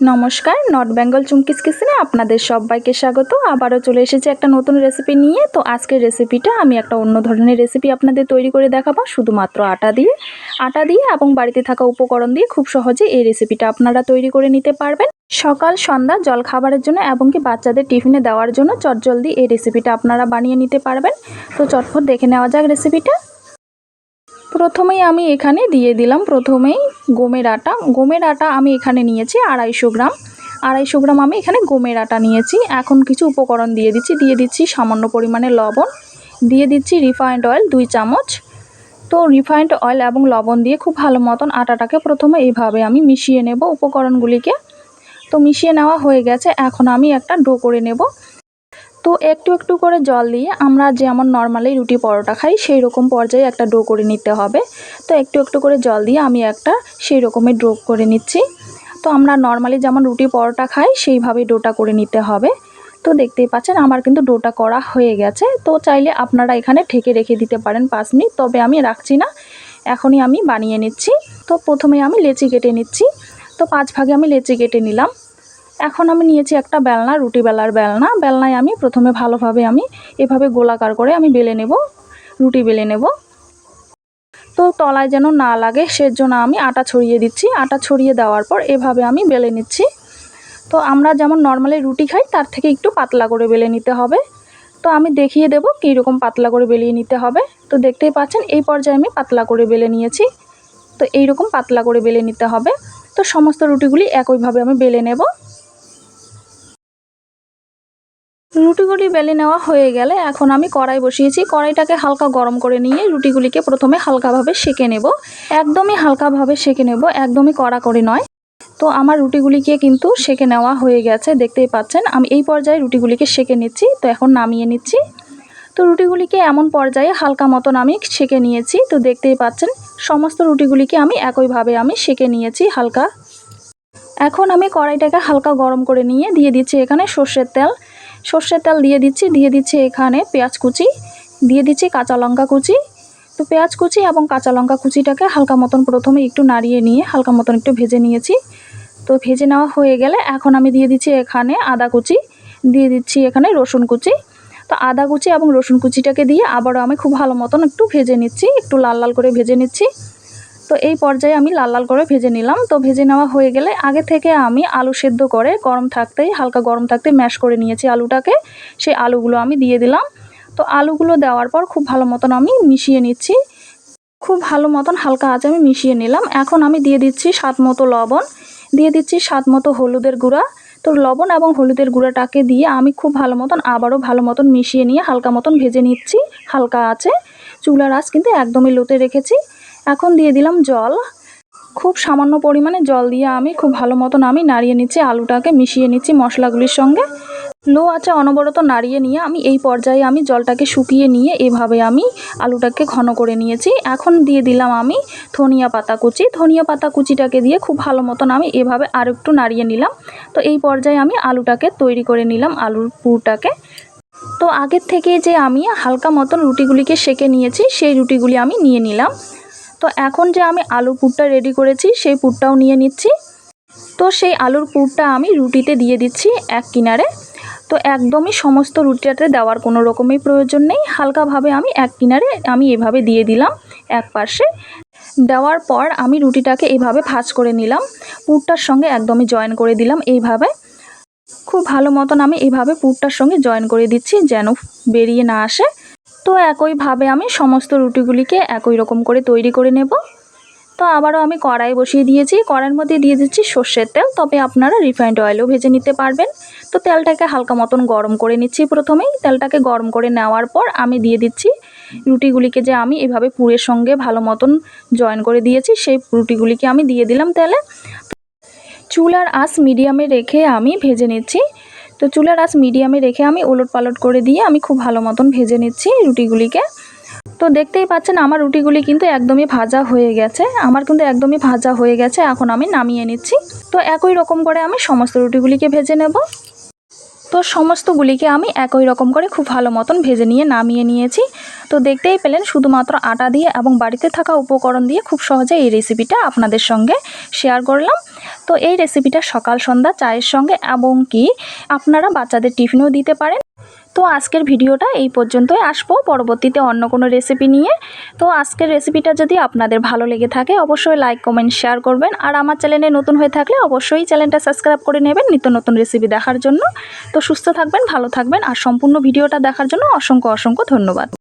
নমস্কার, নর্থ বেঙ্গল চুমকিস কিচেনে আপনাদের সবাইকে স্বাগত। আবারও চলে এসেছি একটা নতুন রেসিপি নিয়ে। তো আজকের রেসিপিটা আমি একটা অন্য ধরনের রেসিপি আপনাদের তৈরি করে দেখাবো, শুধুমাত্র আটা দিয়ে এবং বাড়িতে থাকা উপকরণ দিয়ে খুব সহজে এই রেসিপিটা আপনারা তৈরি করে নিতে পারবেন। সকাল সন্ধ্যা জল খাবারের জন্য এবং কি বাচ্চাদের টিফিনে দেওয়ার জন্য চটজলদি এই রেসিপিটা আপনারা বানিয়ে নিতে পারবেন। তো চটপট দেখে নেওয়া যাক রেসিপিটা। প্রথমেই আমি এখানে দিয়ে দিলাম গমের আটা আমি এখানে নিয়েছি 250 গ্রাম আমি এখানে গমের আটা নিয়েছি। এখন কিছু উপকরণ দিয়ে দিচ্ছি সামান্য পরিমাণে লবণ, দিয়ে দিচ্ছি রিফাইন্ড অয়েল 2 চামচ। তো রিফাইন্ড অয়েল এবং লবণ দিয়ে খুব ভালো মতন আটাটাকে প্রথমে এইভাবে আমি মিশিয়ে নেব উপকরণগুলিকে। তো মিশিয়ে নেওয়া হয়ে গেছে, এখন আমি একটা ডো করে নেব। তো একটু একটু করে জল দিয়ে আমরা যেমন নর্মালি রুটি পরোটা খাই সেই রকম পর্যায়ে একটা ডো করে নিতে হবে। তো একটু একটু করে জল দিয়ে আমি একটা সেই রকমের ডো করে নিচ্ছি। তো আমরা নর্মালি যেমন রুটি পরোটা খাই সেইভাবে ডোটা করে নিতে হবে। তো দেখতেই পাচ্ছেন আমার কিন্তু ডোটা করা হয়ে গেছে। তো চাইলে আপনারা এখানে ঢেকে রেখে দিতে পারেন 5 মিনিট, তবে আমি রাখছি না, এখনই আমি বানিয়ে নিচ্ছি। তো প্রথমে আমি লেচি কেটে নিচ্ছি। তো 5 ভাগে আমি লেচি কেটে নিলাম। এখন আমি নিয়েছি একটা বেলনা, রুটি বেলার বেলনায় আমি প্রথমে ভালোভাবে আমি এভাবে গোলাকার করে আমি রুটি বেলে নেব। তো তলায় যেন না লাগে সেজন্য আমি আটা ছড়িয়ে দিচ্ছি। আটা ছড়িয়ে দেওয়ার পর এভাবে আমি বেলে নিচ্ছি। তো আমরা যেমন নর্মালি রুটি খাই তার থেকে একটু পাতলা করে বেলে নিতে হবে। তো আমি দেখিয়ে দেব কীরকম পাতলা করে বেলিয়ে নিতে হবে। তো দেখতেই পাচ্ছেন এই পর্যায়ে আমি পাতলা করে বেলে নিয়েছি। তো এইরকম পাতলা করে বেলে নিতে হবে। তো সমস্ত রুটিগুলি একইভাবে আমি বেলে নেব। রুটিগুলি বেলে নেওয়া হয়ে গেলে এখন আমি কড়াই বসিয়েছি। কড়াইটাকে হালকা গরম করে নিয়ে রুটিগুলিকে প্রথমে হালকাভাবে সেঁকে নেব। একদমই হালকাভাবে সেঁকে নেব, একদমই কড়া করে নয়। তো আমার রুটিগুলিকে কিন্তু সেঁকে নেওয়া হয়ে গেছে, দেখতেই পাচ্ছেন। আমি এই পর্যায়ে রুটিগুলিকে সেঁকে নিচ্ছি। তো এখন নামিয়ে নিচ্ছি। তো রুটিগুলিকে এমন পর্যায়ে হালকা মতন আমি সেঁকে নিয়েছি। তো দেখতেই পাচ্ছেন সমস্ত রুটিগুলিকে আমি একইভাবে আমি সেঁকে নিয়েছি হালকা। এখন আমি কড়াইটাকে হালকা গরম করে নিয়ে দিয়ে দিচ্ছি এখানে সর্ষের তেল দিয়ে দিচ্ছি এখানে পেঁয়াজ কুচি, দিয়ে দিচ্ছি কাঁচা লঙ্কা কুচি। তো পেঁয়াজ কুচি এবং কাঁচা লঙ্কা কুচিটাকে হালকা মতন প্রথমে একটু নাড়িয়ে নিয়ে হালকা মতন একটু ভেজে নিয়েছি। তো ভেজে নেওয়া হয়ে গেলে এখন আমি দিয়ে দিচ্ছি এখানে আদা কুচি, দিয়ে দিচ্ছি এখানে রসুন কুচি। তো আদা কুচি এবং রসুন কুচিটাকে দিয়ে আবারও আমি খুব ভালো মতন একটু ভেজে নিচ্ছি, একটু লাল লাল করে ভেজে নিচ্ছি। তো এই পর্যায়ে আমি লাল লাল করে ভেজে নিলাম। তো ভেজে নেওয়া হয়ে গেলে আগে থেকে আমি আলু সেদ্ধ করে হালকা গরম থাকতে ম্যাশ করে নিয়েছি আলুটাকে। সেই আলুগুলো আমি দিয়ে দিলাম। তো আলুগুলো দেওয়ার পর খুব ভালো মতন আমি মিশিয়ে নিচ্ছি। খুব ভালো মতন হালকা আঁচে আমি মিশিয়ে নিলাম। এখন আমি দিয়ে দিচ্ছি স্বাদ মতো লবণ, দিয়ে দিচ্ছি স্বাদ মতো হলুদের গুঁড়া। তো লবণ এবং হলুদের গুঁড়াটাকে দিয়ে আমি খুব আবারও ভালো মতন মিশিয়ে নিয়ে হালকা মতন ভেজে নিচ্ছি হালকা আঁচে। চুলার আঁচ কিন্তু একদমই লোতে রেখেছি। এখন দিয়ে দিলাম জল, খুব সামান্য পরিমাণে জল দিয়ে আমি খুব ভালো মতন আমি নাড়িয়ে নিচ্ছি, আলুটাকে মিশিয়ে নিচ্ছি মশলাগুলির সঙ্গে। লো আঁচে অনবরত নাড়িয়ে নিয়ে আমি এই পর্যায়ে আমি জলটাকে শুকিয়ে নিয়ে এভাবে আমি আলুটাকে ঘন করে নিয়েছি। এখন দিয়ে দিলাম আমি ধনিয়া পাতা কুচিটাকে দিয়ে খুব ভালো মতন আমি এভাবে আর একটু নাড়িয়ে নিলাম। তো এই পর্যায়ে আমি আলুটাকে তৈরি করে নিলাম, আলুর পুরটাকে। তো আগের থেকে যে আমি হালকা মতন রুটিগুলিকে সেঁকে নিয়েছি সেই রুটিগুলি আমি নিয়ে নিলাম। তো এখন যে আমি আলুর পুরটা রেডি করেছি সেই পুরটাও নিয়ে নিচ্ছি। তো সেই আলুর পুরটা আমি রুটিতে দিয়ে দিচ্ছি এক কিনারে। তো একদমই সমস্ত রুটিটাতে দেওয়ার কোনো রকমই প্রয়োজন নেই, হালকাভাবে আমি এক কিনারে আমি এভাবে দিয়ে দিলাম এক পাশে। দেওয়ার পর আমি রুটিটাকে এইভাবে ভাঁজ করে নিলাম, পুরটার সঙ্গে একদমই জয়েন করে দিলাম এইভাবে। খুব ভালো মতন আমি এইভাবে পুরটার সঙ্গে জয়েন করে দিচ্ছি যেন বেরিয়ে না আসে। তো একইভাবে আমি সমস্ত রুটিগুলিকে একই রকম করে তৈরি করে নেব। তো আবারও আমি কড়াই বসিয়ে দিয়েছি, কড়াইয়ের মধ্যে দিয়ে দিচ্ছি সর্ষের তেল, তবে আপনারা রিফাইন্ড অয়েলও ভেজে নিতে পারবেন। তো তেলটাকে হালকা মতন গরম করে নিচ্ছি। প্রথমেই তেলটাকে গরম করে নেওয়ার পর আমি দিয়ে দিচ্ছি রুটিগুলিকে, যে আমি এভাবে পুরের সঙ্গে ভালো মতন জয়েন করে দিয়েছি সেই রুটিগুলিকে আমি দিয়ে দিলাম তেলে। চুলার আঁচ মিডিয়ামে রেখে আমি ভেজে নিচ্ছি। তো চুলার আঁচ মিডিয়ামে রেখে আমি ওলট পালট করে দিয়ে আমি খুব ভালো মতন ভেজে নিচ্ছি রুটিগুলিকে। তো দেখতেই পাচ্ছেন আমার রুটিগুলি কিন্তু একদমই ভাজা হয়ে গেছে, এখন আমি নামিয়ে নিচ্ছি। তো একই রকম করে আমি সমস্ত রুটিগুলিকে ভেজে নেব। তো সমস্তগুলিকে আমি একই রকম করে খুব ভালো মতন ভেজে নিয়ে নামিয়ে নিয়েছি। তো দেখতেই পেলেন শুধুমাত্র আটা দিয়ে এবং বাড়িতে থাকা উপকরণ দিয়ে খুব সহজে এই রেসিপিটা আপনাদের সঙ্গে শেয়ার করলাম। তো এই রেসিপিটা সকাল সন্ধ্যা চায়ের সঙ্গে এবং কি আপনারা বাচ্চাদের টিফিনেও দিতে পারেন। তো আজকের ভিডিওটা এই পর্যন্তই, আসবো পরবর্তীতে অন্য কোনো রেসিপি নিয়ে। তো আজকের রেসিপিটা যদি আপনাদের ভালো লেগে থাকে অবশ্যই লাইক কমেন্ট শেয়ার করবেন, আর আমার চ্যানেলে নতুন হয়ে থাকলে অবশ্যই চ্যানেলটা সাবস্ক্রাইব করে নেবেন নিত্য নতুন রেসিপি দেখার জন্য। তো সুস্থ থাকবেন, ভালো থাকবেন, আর সম্পূর্ণ ভিডিওটা দেখার জন্য অসংখ্য অসংখ্য ধন্যবাদ।